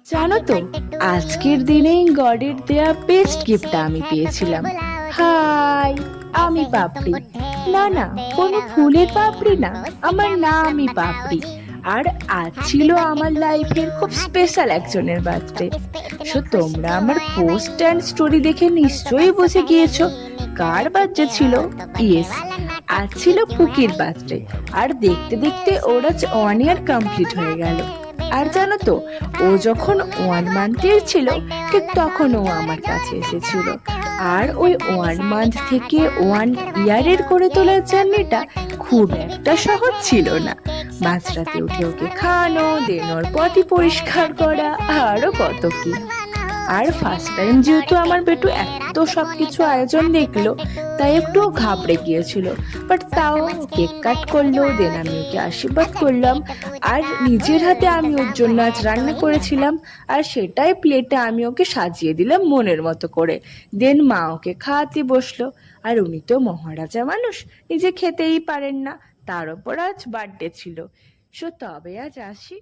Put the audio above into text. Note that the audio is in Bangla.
জানো তো, আজকের দিনেই গডের দেয়া বেস্ট গিফটটা আমি পেয়েছিলাম। হাই, আমি পাপড়ি। না না, কোনো ফুলের পাপড়ি না, আমার নামই পাপড়ি। আর আজ ছিল আমার লাইফের খুব স্পেশাল একজনের বার্থডে। সো তোমরা আমার পোস্ট অ্যান্ড স্টোরি দেখে নিশ্চয়ই বুঝে গিয়েছো কার বার্থডে ছিল। ইয়েস, আজ ছিল পুকির বার্থডে। আর দেখতে দেখতে ওরা 1 ইয়ার কমপ্লিট হয়ে গেল। আর জানো তো, ও যখন 1 মান্থের ছিল ঠিক তখন ও আমার কাছে এসেছিল। আর ওই 1 মান্থ থেকে 1 ইয়ারের করে তোলার জার্নিটা খুব একটা সহজ ছিল না। মাঝরাতে উঠে ওকে খাওয়ানো, দেন ওর পটি পরিষ্কার করা, আরো কত কি। আর ফার্স্ট টাইম যেহেতু আমার বেটু এত সবকিছু আয়োজন দেখলো, তাই একটু ঘাবড়ে গিয়েছিল। বাট তাও কেক কাট করলো, দেন আমি ওকে আশীর্বাদ করলাম। আর নিজের হাতে আমি ওর জন্য আজ রান্না করেছিলাম, আর সেটাই প্লেটে আমি ওকে সাজিয়ে দিলাম মনের মতো করে। দেন মা ওকে খাওয়াতে বসলো। আর উনি তো মহারাজা মানুষ, নিজে খেতেই পারেন না, তার ওপর আজ বার্থডে ছিল। সো তবে আজ আসি।